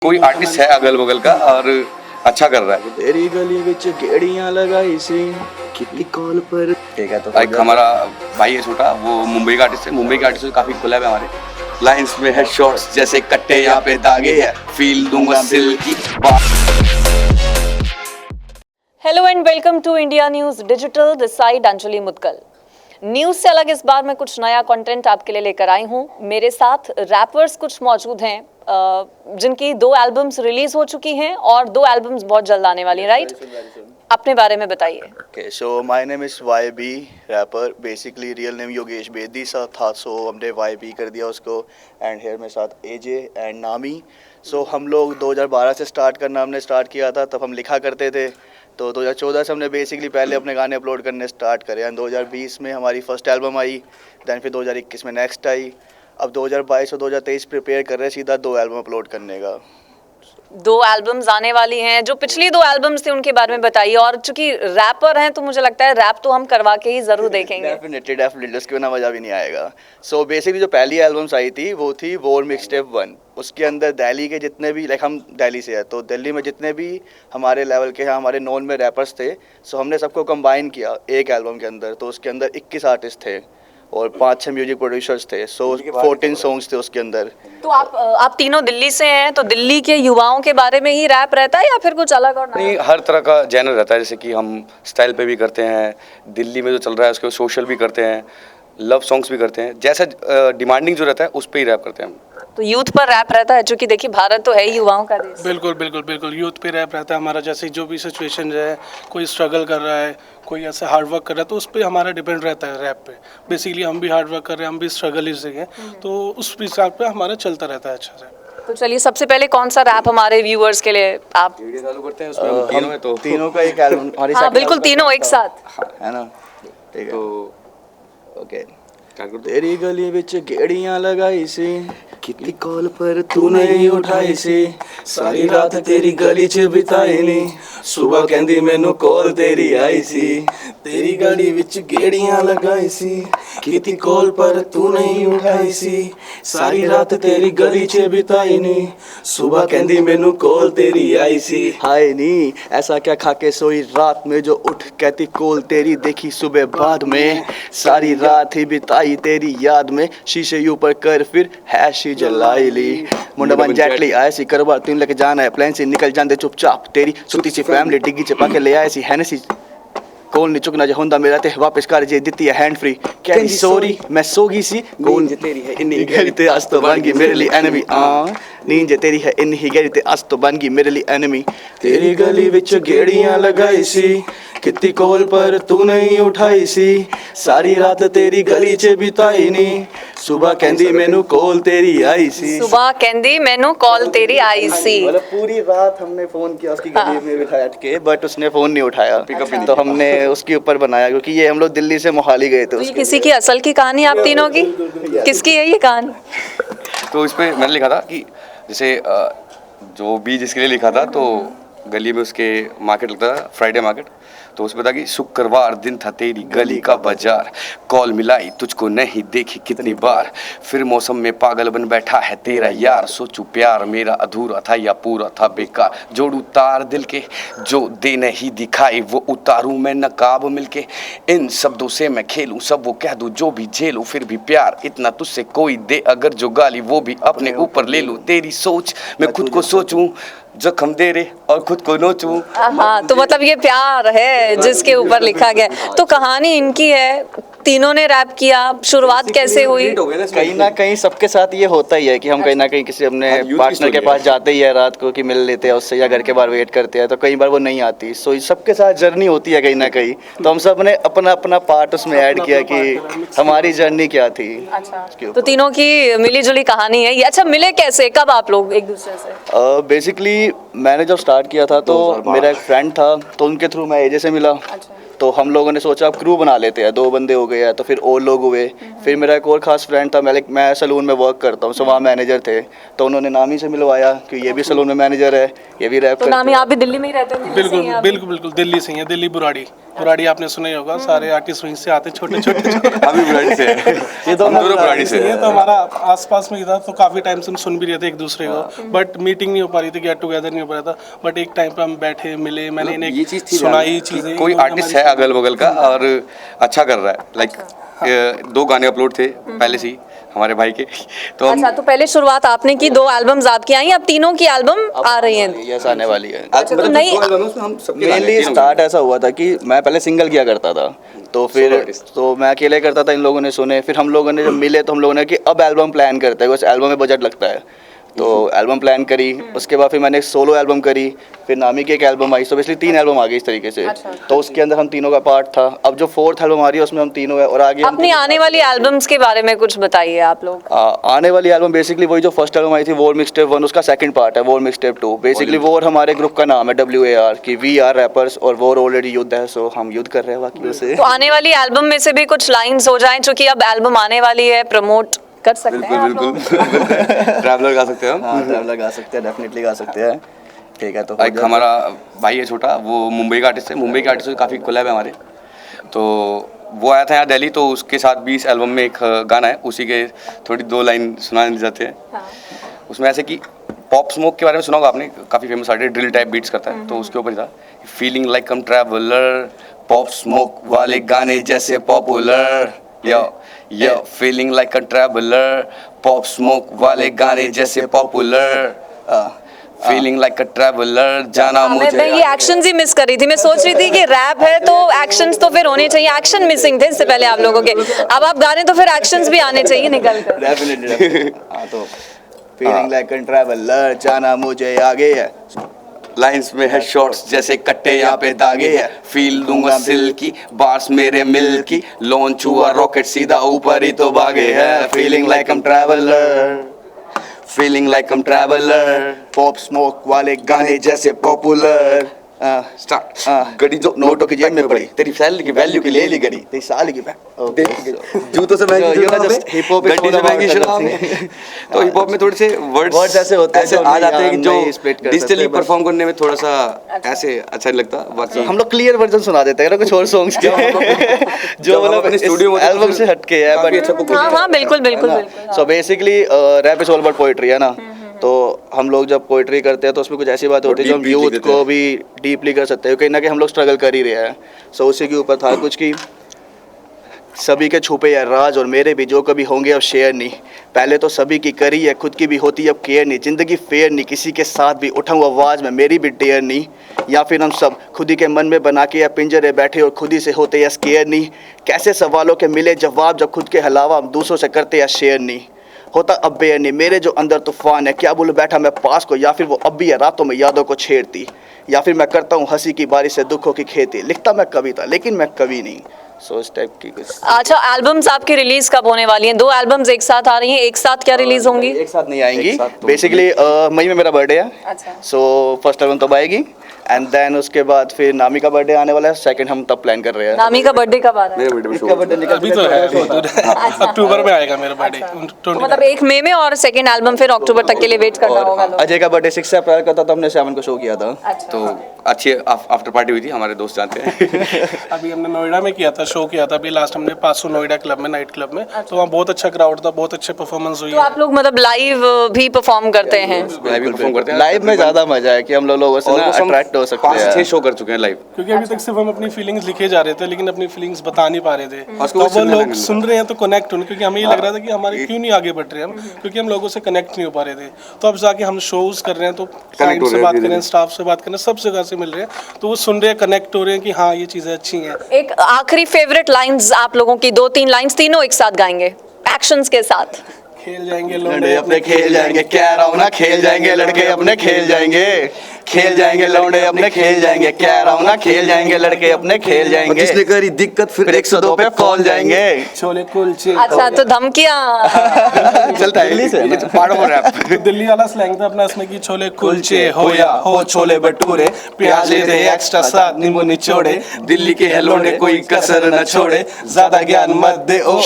कोई आर्टिस्ट है अगल बगल का और अच्छा कर रहा है। तेरी गली विच गेड़ियां लगाई सी कितनी कॉल पर। ठीक है, तो एक हमारा भाई है छोटा, वो मुंबई का आर्टिस्ट है। मुंबई के आर्टिस्ट काफी खुला है हमारे। लाइंस में है शॉर्ट्स जैसे कट्टे, यहाँ पे दागे है, फील दूंगा सिल्की। Hello and welcome to India news digital. This side Anjali Mudgal. News से अलग इस बार मैं कुछ नया कंटेंट आपके लिए लेकर आई हूँ। मेरे साथ रैपर्स कुछ मौजूद हैं जिनकी 2 एल्बम्स रिलीज हो चुकी हैं और 2 एल्बम्स बहुत जल्द आने वाली हैं, राइट? अपने बारे में बताइए। Okay, so my name is YB, rapper. Basically real name Yogesh Bedi सा था, so हमने YB कर दिया उसको। एंड हेयर में साथ AJ एंड नामी। सो हम लोग 2012 से स्टार्ट करना हमने स्टार्ट किया था, तब हम लिखा करते थे। तो 2014 से हमने बेसिकली पहले अपने गाने अपलोड करने स्टार्ट करे। एंड 2020 में हमारी फर्स्ट एल्बम आई, दैन फिर 2021 में नेक्स्ट आई। अब 2022 और 2023 प्रिपेयर कर रहे हैं सीधा 2 एल्बम अपलोड करने का। 2 एल्बम्स आने वाली हैं। जो पिछली 2 एल्बम्स थे उनके बारे में बताइए। और चूंकि रैपर हैं तो मुझे लगता है रैप तो हम करवा के ही जरूर देखेंगे। डेफिनेटली उसके बिना मजा भी नहीं आएगा। सो बेसिकली जो पहली एल्बम्स आई थी वो थी वॉर मिक्सटेप 1। उसके अंदर दिल्ली के जितने भी, लाइक हम दिल्ली से है तो दिल्ली में जितने भी हमारे लेवल के हैं, हमारे नॉन में रैपर्स थे, सो हमने सबको कंबाइन किया एक एल्बम के अंदर। तो उसके अंदर 21 आर्टिस्ट थे और 5-6 म्यूजिक प्रोड्यूसर्स थे। सो 14 सॉन्ग्स थे उसके अंदर। तो आप तीनों दिल्ली से हैं, तो दिल्ली के युवाओं के बारे में ही रैप रहता है या फिर कुछ अलग? और नहीं, हर तरह का जैनर रहता है। जैसे कि हम स्टाइल पे भी करते हैं, दिल्ली में जो चल रहा है उसके सोशल भी करते हैं, लव सॉन्ग्स भी करते हैं। जैसा डिमांडिंग जो रहता है उस पर ही रैप करते हैं हम। तो यूथ पर रैप रहता है, क्योंकि देखिए भारत तो है ही युवाओं का देश। बिल्कुल यूथ पे रैप रहता है हमारा। जैसे जो भी सिचुएशन है, कोई स्ट्रगल कर रहा है, कोई ऐसा हार्ड वर्क कर रहा है, तो उस पर हमारा डिपेंड रहता है रैप पे। बेसिकली हम भी हार्ड वर्क कर रहे हैं, हम भी स्ट्रगल ही से हैं, तो उस हिसाब पे हमारा चलता रहता है अच्छा से। तो चलिए सबसे पहले कौन सा रैप हमारे व्यूअर्स के लिए आप वीडियो चालू करते हैं, उसमें हम तीनों हैं तो तीनों का एक एल्बम हमारी हाँ बिल्कुल तीनों एक साथ है ना। ठीक है, तो ओके। क्या करते तेरी गली विच गेड़ियां लगाई सी कितनी कॉल पर तू नहीं उठाई सी, सारी रात तेरी गली च बिताई नी, सुबह कहंदी मैनू कॉल तेरी आई सी। तेरी गली विच गेड़ियां लगाई सी कितनी कॉल पर तू नहीं उठाई सी, सारी रात तेरी गली च बिताई नी, सुबह कहंदी मैनू कॉल तेरी आई सी। हाय नी ऐसा क्या खा के सोई रात में जो उठ कहती कॉल तेरी देखी सुबह बाद में, सारी रात ही बिताई तेरी याद में, शीशे ऊपर कर फिर हैश जलाई ली, मुंडा बन जेटली आए सी करवा तीन लेके जाना है प्लान से निकल जाते चुपचाप, तेरी सुती सी फैमिली डिग्गी च पाके ले आए सी हैनेसी, कौन नहीं चुकना जो हुंदा मेरा ते वापस कर जे दित्ती है हैंड फ्री, कहती सॉरी मैं सो गई सी, कौन जे तेरी है इन्नी गहरी ते आज तो बन गई मेरे लिए एनिमी। नींद जे तेरी है इन्नी गहरी ते आज तो बन गई मेरे लिए एनिमी। तेरी गली विच गेड़ियां लगाई सी कितनी कॉल पर तू नहीं उठाई सी, सारी रात तेरी गली च बिताई नी, सुबह कहंदी मैनू कॉल तेरी आई सी। सुबह कहंदी मैनू कॉल तेरी आई सी। मतलब पूरी रात हमने फोन किया उसकी गली में बिठाया के, बट उसने फोन नहीं उठाया। तो हमने उसके ऊपर बनाया क्योंकि ये हम लोग दिल्ली से मोहाली गए थे। तो ये किसी की असल की कहानी आप तीनों की? किसकी है ये कहानी? तो इस पे मैंने लिखा था कि जैसे जो बीज जिसके लिए लिखा था, तो गली में उसके मार्केट लगता था, फ्राइडे मार्केट। तो उसमें था कि शुक्रवार दिन था तेरी गली का बाजार, कॉल मिलाई तुझको नहीं देखी कितनी बार, फिर मौसम में पागल बन बैठा है तेरा यार, सोचू प्यार मेरा अधूरा था या पूरा था बेकार, जोड़ू तार दिल के जो दे नहीं दिखाई वो उतारूं मैं नकाब मिलके, इन शब्दों से मैं खेलूं सब वो कह दूं जो भी झेलूं, फिर भी प्यार इतना तुझसे कोई दे अगर जो गाली वो भी अपने ऊपर ले लूं, तेरी सोच मैं खुद को सोचूं जख्म दे रे और खुद को नोचूं। हाँ तो मतलब ये प्यार है जिसके ऊपर लिखा गया। तो कहानी इनकी है, तीनों ने रैप किया। शुरुआत कैसे हुई? कहीं ना कहीं सबके साथ ये होता ही है कि हम कहीं ना कहीं किसी अपने पार्टनर के पास जाते ही है रात को कि मिल लेते हैं उससे या घर के बाहर वेट करते हैं, तो कई बार वो नहीं आती। सो सबके साथ जर्नी होती है कहीं ना कहीं, तो हम सब ने अपना अपना पार्ट उसमें ऐड किया कि हमारी जर्नी क्या थी। अच्छा तो तीनों की मिली जुली कहानी है ये। अच्छा मिले कैसे, कब आप लोग एक दूसरे से? बेसिकली मैंने जब स्टार्ट किया था तो मेरा एक फ्रेंड था, तो उनके थ्रू मैं एजे से मिला। तो हम लोगों ने सोचा अब क्रू बना लेते हैं, 2 बंदे हो गए हैं तो फिर और लोग हुए, फिर मेरा एक और खास फ्रेंड था, मैं सलून में वर्क करता हूँ, सो वहाँ मैनेजर थे, तो उन्होंने नामी से मिलवाया कि ये भी सलून में मैनेजर है, ये भी रैप तो नामी आप भी दिल्ली में ही रहते हैं? दिल्ली से ही बिल्कुल हैं आप? बिल्कुल बिल्कुल दिल्ली से ही है, दिल्ली बुराड़ी। बुराड़ी आपने सुना ही होगा, सारे आर्टिस्ट वहीं से आते, छोटे छोटे हम भी बुराड़ी से हैं। ये हम दोनों बुराड़ी से ये हैं। तो हमारा आसपास में ही था, तो काफ़ी टाइम से हम सुन भी रहे थे एक दूसरे को, बट मीटिंग नहीं हो पा रही थी, गेट टुगेदर नहीं हो पा रहा था। बट एक टाइम पे हम बैठे, मिले, मैंने ये इन्हें चीज़ थी सुनाई चीज़ें। कोई आर्टिस्ट है अगल बगल का और अच्छा कर रहा है, लाइक 2 गाने अपलोड थे पहले से ही हमारे भाई के, तो हम अच्छा, तो पहले शुरुआत आपने की, 2 एल्बम्स आपकी आई, अब तीनों की एल्बम आ रही है। यस आने वाली है। अच्छा, तो नहीं हम सबके गाने मेनली तीनों स्टार्ट ऐसा हुआ था कि मैं पहले सिंगल किया करता था, तो फिर Solo artist। तो मैं अकेले करता था, इन लोगों ने सुने, फिर हम लोगों ने जब मिले तो हम लोगों ने कि अब एल्बम प्लान करते हैं, उस एल्बम में बजट लगता है, तो एल्बम प्लान करी, उसके बाद फिर मैंने एक सोलो एल्बम करी, फिर नामी की एक एल्बम आई, तो बेसिकली 3 एल्बम आ गई इस तरीके से। अच्छा। तो उसके अंदर हम तीनों का पार्ट था। अब जो 4th एल्बम आ रही है उसमें हम तीनों है, और आगे हम अपनी आने वाली एल्बम्स के बारे में कुछ बताइए आप लोग। आने वाली एल्बम बेसिकली वही जो फर्स्ट एल्बम आई थी वॉर मिक्सटेप 1, उसका सेकंड पार्ट है वॉर मिक्सटेप 2। बेसिकली वॉर हमारे ग्रुप का नाम है WAR, कि वी आर रैपर्स, और वॉर ऑलरेडी युद्ध है, सो हम युद्ध कर रहे हैं बाकी से। तो आने वाली एल्बम में से भी कुछ लाइंस हो जाएं, चूंकि अब एल्बम आने वाली है, प्रमोट कर सकते हैं बिल्कुल आप बिल्कुल लोग? ट्रैवलर गा सकते हैं हम। हाँ ट्रैवलर गा सकते हैं, डेफिनेटली गा सकते हैं। ठीक है, तो हो एक जाए। हमारा भाई है छोटा, वो मुंबई का आर्टिस्ट है, मुंबई के आर्टिस्ट से काफ़ी कोलैब है हमारे, तो वो आया था यहाँ दिल्ली, तो उसके साथ भी इस एल्बम में एक गाना है, उसी के थोड़ी 2 लाइन सुनाने जाते हैं। हाँ। उसमें ऐसे कि पॉप स्मोक के बारे में सुना होगा आपने, काफ़ी famous artist, drill type beats करता है, तो उसके ऊपर ही था, feeling like come traveller, Pop Smoke वाले गाने जैसे पॉपुलर, या feeling like a traveller, Pop Smoke वाले गाने जैसे popular, feeling like a traveller, जाना हाँ, मुझे मैं ये एक्शंस ही मिस कर रही थी। मैं सोच रही थी कि रैप है तो एक्शंस तो फिर होने चाहिए, एक्शन मिसिंग थे इससे पहले आप लोगों के, अब आप गा रहे हैं तो फिर एक्शंस भी आने चाहिए निकल कर। डेफिनेटली। हाँ, तो फीलिंग लाइक अ ट्रैवलर, जाना मुझे आगे है, लाइंस में है शॉर्ट्स जैसे कट्टे यहाँ पे दागे है, फील लूंगा सिल्की बार्स मेरे मिल्की, लॉन्च हुआ रॉकेट सीधा ऊपर ही तो भागे है, फीलिंग लाइक हम ट्रैवलर, फीलिंग लाइक हम ट्रैवलर, पॉप स्मोक वाले गाने जैसे पॉपुलर। स्टार्ट। गड़ी जो नोटों की जेब में पड़ी, तेरी सैलरी की वैल्यू की ले ली गड़ी, तेरी साल की जूतों से हिप हॉप गड्डी से महंगी शराब तो हिप हॉप में थोड़े से Words ऐसे होते हैं ऐसे जो आ जाते हैं कि हम जो नहीं split कर सकते, डिजिटली बस। परफॉर्म करने में थोड़ा सा ऐसे अच्छा नहीं लगता, बाकी हम लोग क्लियर वर्जन सुना देते हैं ना कुछ और सॉन्ग्स के, जो हम मतलब अपने स्टूडियो में एल्बम से हटके है, काफी बट अच्छा हाँ हाँ बिल्कुल बिल्कुल बिल्कुल। So basically rap is all about poetry है ना, तो हम लोग जब पोइट्री करते हैं तो उसमें कुछ ऐसी बात होती है जो हम deeply यूथ लिख देते को हैं। भी डीपली कर सकते हैं, कहीं ना कहीं हम लोग स्ट्रगल कर ही रहे हैं। सो उसी के ऊपर था कुछ कि सभी के छुपे या राज और मेरे भी जो कभी होंगे अब शेयर नहीं, पहले तो सभी की करी है खुद की भी होती अब केयर नहीं, ज़िंदगी फेयर नहीं किसी के साथ भी उठाऊँ आवाज़ में मेरी भी डेयर नहीं, या फिर हम सब खुद ही के मन में बना के या पिंजरे बैठे और खुद ही से होते या स्केयर नहीं, कैसे सवालों के मिले जवाब जब खुद के अलावा हम दूसरों से करते या शेयर नहीं, होता अब बेयर नहीं मेरे जो अंदर तूफान है, क्या बोलूं बैठा मैं पास को, या फिर वो अब भी है रातों में यादों को छेड़ती, या फिर मैं करता हूँ हंसी की बारिश से दुखों की खेती, लिखता मैं कविता लेकिन मैं कवि नहीं। सो इस टाइप की कुछ। अच्छा, एल्बम्स आपकी रिलीज कब होने वाली हैं? 2 एल्बम्स एक साथ आ रही हैं, एक साथ क्या रिलीज होंगी? एक साथ नहीं आएंगी, एक साथ तो बेसिकली मई में मेरा बर्थडे है, अच्छा। सो फर्स्ट एल्बम तब आएगी, एंड देन उसके बाद फिर नामी का बर्थडे आने वाला है, सेकंड हम तब प्लान कर रहे हैं। नामी का बर्थडे कब आ रहा है? मेरे बर्थडे में इसका बर्थडे निकल अभी तो है, बहुत दूर है। अक्टूबर में आएगा मेरा बर्थडे, तो मतलब 1 मई में और सेकंड एल्बम फिर अक्टूबर तक के लिए वेट करना होगा लोग। अजय का बर्थडे 6 अप्रैल का था, तो हमने 7 को शो किया था। अच्छा। तो अच्छी आफ्टर पार्टी हुई थी, हमारे दोस्त जानते हैं अभी हमने नोएडा में किया था, शो किया था अभी लास्ट हमने 500 नोएडा क्लब में, नाइट क्लब में, तो वहाँ बहुत अच्छा क्राउड था, बहुत अच्छे परफॉर्मेंस हुई तो आप लोग मतलब लाइव भी परफॉर्म करते हैं? लाइव परफॉर्म करते हैं लाइव में ज्यादा मजा है कि हम लोगों से ना अट्रैक्ट हो सकते 5 से 6 हैं। शो कर चुके हैं लाइव। क्योंकि अभी तक सिर्फ हम अपनी फीलिंग्स लिखे जा रहे थे, लेकिन अपनी फीलिंग्स बता नहीं पा रहे थे, उसको तो वो सुनने लोग लगने सुन रहे हैं तो कनेक्ट होने, क्योंकि हमें ये लग रहा था कि हमारे क्यों नहीं आगे बढ़ रहे हम, क्योंकि हम लोगों से कनेक्ट नहीं हो पा रहे थे, तो अब जाके हम शोज कर रहे हैं, तो क्लाइंट हो से रहे हैं बात कर धीरे रहे हैं, स्टाफ से बात कर रहे हैं, सब जगह से मिल रहे हैं, तो वो सुन रहे हैं, कनेक्ट हो रहे हैं कि हाँ ये चीज़ें अच्छी हैं। एक आखिरी फेवरेट लाइंस आप लोगों की, 2-3 लाइंस, तीनों एक साथ गाएंगे एक्शंस के साथ। खेल जाएंगे लड़के लौंडे अपने खेल जाएंगे, कह रहा हूँ ना खेल जाएंगे, लड़के अपने खेल जाएंगे, खेल जाएंगे लौंडे अपने खेल जाएंगे, कह रहा हूँ ना खेल जाएंगे, लड़के अपने खेल जाएंगे, जिसने करी दिक्कत फिर 102 पे कॉल जाएंगे। छोले कुलचे। अच्छा, तो धमकियाँ चलता है दिल्ली से, पार्ट ऑफ रैप। दिल्ली वाला स्लैंग था अपना इसमें कि छोले कुलचे हो या हो छोले भटूरे, प्याज दे एक्स्ट्रा साथ नींबू निचोड़े, दिल्ली के हेलोंडे कोई कसर न छोड़े, ज्यादा ज्ञान मत दे ओ।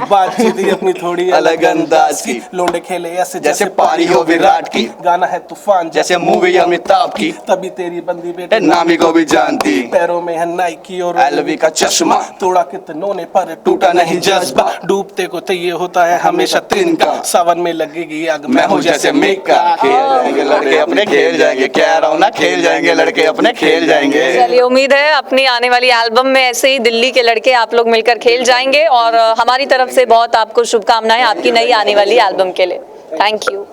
बातचीत ही अपनी थोड़ी अलग अंदाज की। लोंडे खेले ऐसे जैसे पारी हो विराट की। गाना है तूफान जैसे मूवी अमिताभ की। तभी तेरी बंदी बेटे नामी को भी जानती। पैरों में है नाइकी और एलवी का चश्मा। तोड़ा कितनों ने पर टूटा नहीं जज्बा। डूबते को तो ये होता है हमेशा तिनका। सावन में लगेगी आग मैं हूँ जैसे मेका। खेल जाएंगे लड़के अपने खेल जाएंगे, कह रहा हूँ ना, खेल जाएंगे लड़के अपने खेल जाएंगे। चलिए, उम्मीद है अपनी आने वाली एल्बम में ऐसे ही दिल्ली के लड़के आप लोग मिलकर खेल जाएंगे, और हमारी तरफ से बहुत आपको शुभकामनाएं आपकी नई आने वाली एल्बम के लिए। Thank you.